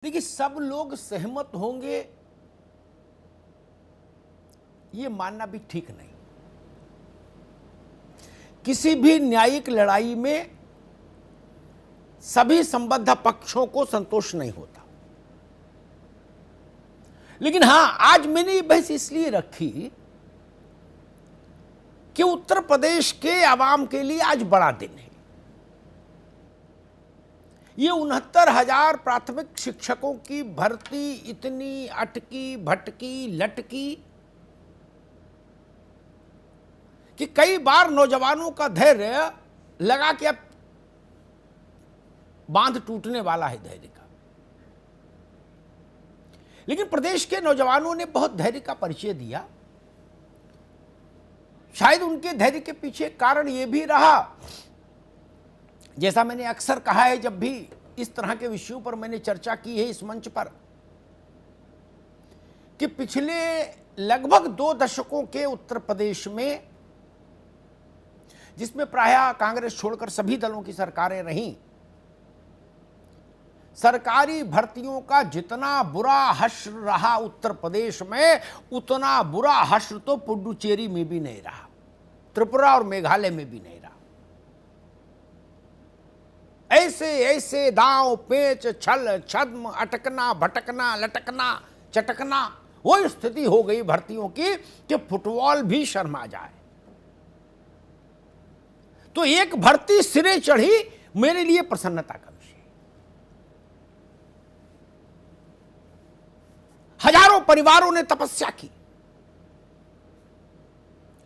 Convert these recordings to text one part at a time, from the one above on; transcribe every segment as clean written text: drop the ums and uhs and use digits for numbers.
देखिए, सब लोग सहमत होंगे ये मानना भी ठीक नहीं। किसी भी न्यायिक लड़ाई में सभी संबद्ध पक्षों को संतोष नहीं होता। लेकिन हां, आज मैंने ये बहस इसलिए रखी कि उत्तर प्रदेश के आवाम के लिए आज बड़ा दिन है। ये 69,000 प्राथमिक शिक्षकों की भर्ती इतनी अटकी भटकी लटकी कि कई बार नौजवानों का धैर्य लगा कि अब बांध टूटने वाला है धैर्य का। लेकिन प्रदेश के नौजवानों ने बहुत धैर्य का परिचय दिया। शायद उनके धैर्य के पीछे कारण यह भी रहा, जैसा मैंने अक्सर कहा है जब भी इस तरह के विषयों पर मैंने चर्चा की है इस मंच पर, कि पिछले लगभग 2 दशकों के उत्तर प्रदेश में, जिसमें प्रायः कांग्रेस छोड़कर सभी दलों की सरकारें रहीं, सरकारी भर्तियों का जितना बुरा हश्र रहा उत्तर प्रदेश में, उतना बुरा हश्र तो पुडुचेरी में भी नहीं रहा, त्रिपुरा और मेघालय में भी नहीं रहा। ऐसे ऐसे दांव पेच छल छद्म अटकना भटकना लटकना चटकना वो स्थिति हो गई भर्तियों की कि फुटबॉल भी शर्मा जाए। तो एक भर्ती सिरे चढ़ी, मेरे लिए प्रसन्नता का विषय। हजारों परिवारों ने तपस्या की,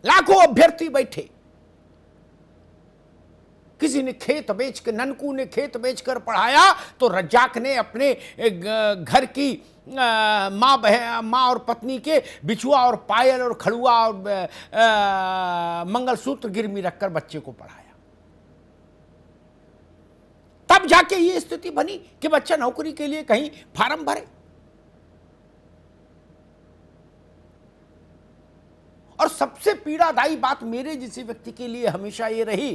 लाखों अभ्यर्थी बैठे। किसी ने खेत बेच के, ननकू ने खेत बेचकर पढ़ाया, तो रज्जाक ने अपने घर की माँ और पत्नी के बिछुआ और पायल और खड़ुआ और मंगलसूत्र गिरवी रखकर बच्चे को पढ़ाया। तब जाके ये स्थिति बनी कि बच्चा नौकरी के लिए कहीं फार्म भरे। और सबसे पीड़ादायी बात मेरे जैसे व्यक्ति के लिए हमेशा ये रही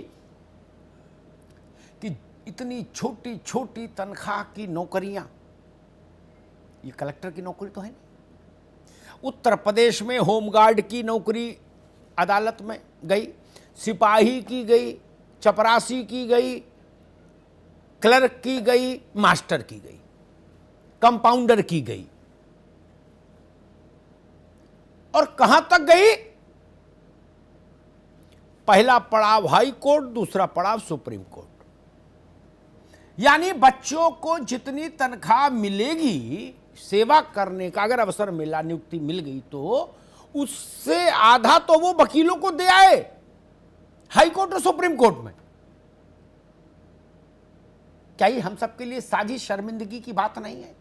कि इतनी छोटी छोटी तनख्वाह की नौकरियां, ये कलेक्टर की नौकरी तो है नहीं। उत्तर प्रदेश में होमगार्ड की नौकरी अदालत में गई, सिपाही की गई, चपरासी की गई, क्लर्क की गई, मास्टर की गई, कंपाउंडर की गई, और कहां तक गई? पहला पड़ाव हाई कोर्ट, दूसरा पड़ाव सुप्रीम कोर्ट। यानी बच्चों को जितनी तनख्वाह मिलेगी सेवा करने का, अगर अवसर मिला, नियुक्ति मिल गई, तो उससे आधा तो वो वकीलों को दे आए हाई कोर्ट और सुप्रीम कोर्ट में। क्या ये हम सबके लिए साजिश शर्मिंदगी की बात नहीं है?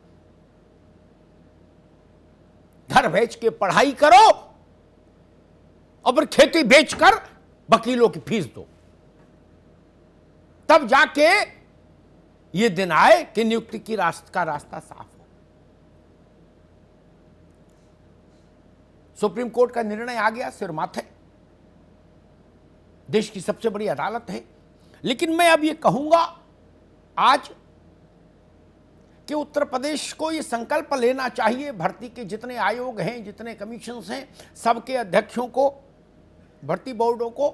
घर बेच के पढ़ाई करो और फिर खेती बेचकर वकीलों की फीस दो, तब जाके ये दिन आए कि नियुक्ति की का रास्ता साफ हो। सुप्रीम कोर्ट का निर्णय आ गया सिर माथे, देश की सबसे बड़ी अदालत है। लेकिन मैं अब ये कहूंगा आज कि उत्तर प्रदेश को ये संकल्प लेना चाहिए, भर्ती के जितने आयोग हैं, जितने कमीशंस हैं, सबके अध्यक्षों को, भर्ती बोर्डों को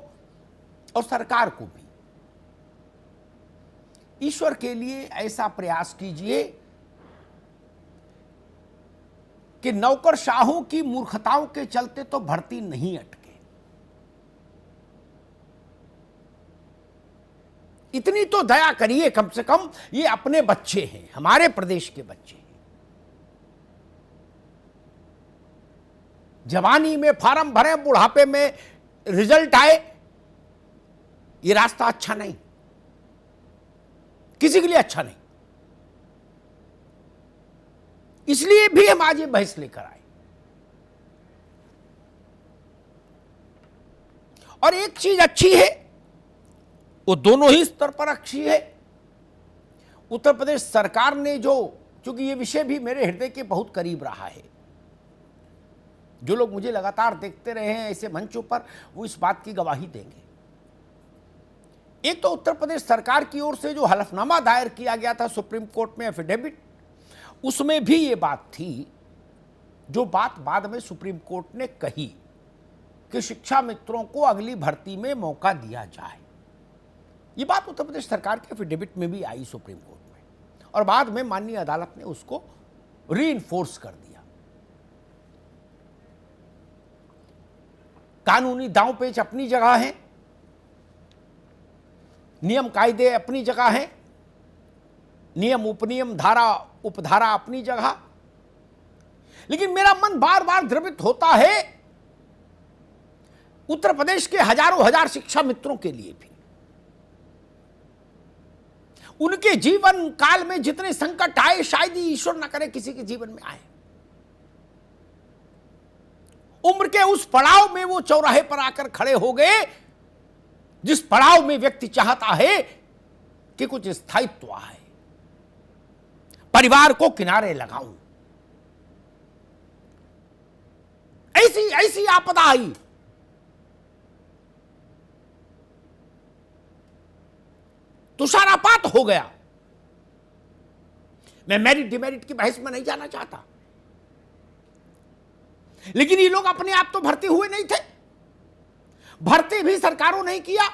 और सरकार को भी, ईश्वर के लिए ऐसा प्रयास कीजिए कि नौकरशाहों की मूर्खताओं के चलते तो भर्ती नहीं अटके। इतनी तो दया करिए, कम से कम ये अपने बच्चे हैं, हमारे प्रदेश के बच्चे हैं। जवानी में फार्म भरे, बुढ़ापे में रिजल्ट आए, ये रास्ता अच्छा नहीं, किसी के लिए अच्छा नहीं। इसलिए भी हम आज ये बहस लेकर आए। और एक चीज अच्छी है, वो दोनों ही स्तर पर अच्छी है। उत्तर प्रदेश सरकार ने चूंकि ये विषय भी मेरे हृदय के बहुत करीब रहा है, जो लोग मुझे लगातार देखते रहे हैं ऐसे मंचों पर, वो इस बात की गवाही देंगे। एक तो उत्तर प्रदेश सरकार की ओर से जो हलफनामा दायर किया गया था सुप्रीम कोर्ट में, एफिडेविट, उसमें भी ये बात थी, जो बात बाद में सुप्रीम कोर्ट ने कही कि शिक्षा मित्रों को अगली भर्ती में मौका दिया जाए। ये बात उत्तर प्रदेश सरकार के एफिडेविट में भी आई सुप्रीम कोर्ट में, और बाद में माननीय अदालत ने उसको रीइंफोर्स कर दिया। कानूनी दांव-पेच अपनी जगह है, नियम कायदे अपनी जगह हैं, नियम उपनियम धारा उपधारा अपनी जगह, लेकिन मेरा मन बार बार द्रवित होता है उत्तर प्रदेश के हजारों हजार शिक्षा मित्रों के लिए भी। उनके जीवन काल में जितने संकट आए, शायद ही ईश्वर न करे किसी के जीवन में आए। उम्र के उस पड़ाव में वो चौराहे पर आकर खड़े हो गए जिस पड़ाव में व्यक्ति चाहता है कि कुछ स्थायित्व आए, परिवार को किनारे लगाऊं। ऐसी ऐसी आपदा आई, तुषारापात हो गया। मैं मेरिट डिमेरिट की बहस में नहीं जाना चाहता, लेकिन ये लोग अपने आप तो भर्ती हुए नहीं थे, भर्ती भी सरकारों ने किया।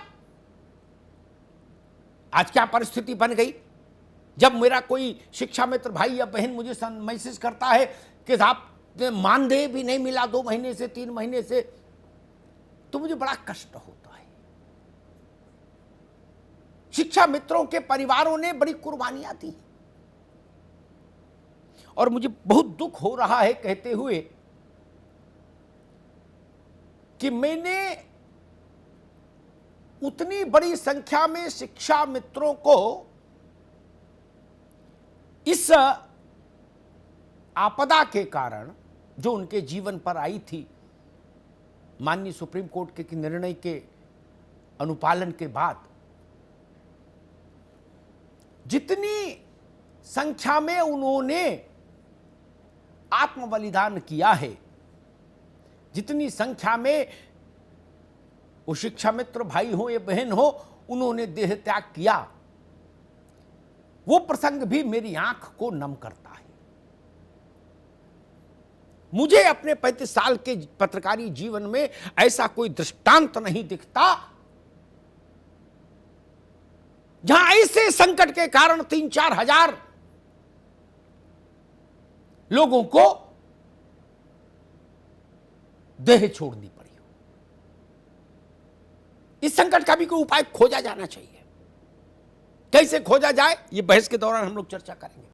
आज क्या परिस्थिति बन गई, जब मेरा कोई शिक्षा मित्र भाई या बहन मुझे मैसेज करता है कि साहब मानदेय भी नहीं मिला 2 महीने से 3 महीने से, तो मुझे बड़ा कष्ट होता है। शिक्षा मित्रों के परिवारों ने बड़ी कुर्बानियां दी, और मुझे बहुत दुख हो रहा है कहते हुए कि मैंने उतनी बड़ी संख्या में शिक्षा मित्रों को इस आपदा के कारण जो उनके जीवन पर आई थी, माननीय सुप्रीम कोर्ट के निर्णय के अनुपालन के बाद, जितनी संख्या में उन्होंने आत्म बलिदान किया है, जितनी संख्या में वो शिक्षा मित्र भाई हो या बहन हो उन्होंने देह त्याग किया, वो प्रसंग भी मेरी आंख को नम करता है। मुझे अपने 35 साल के पत्रकारी जीवन में ऐसा कोई दृष्टांत नहीं दिखता जहां ऐसे संकट के कारण 3-4 हजार लोगों को देह छोड़नी पड़ी हो। इस संकट का भी कोई उपाय खोजा जाना चाहिए। कैसे खोजा जाए, ये बहस के दौरान हम लोग चर्चा करेंगे।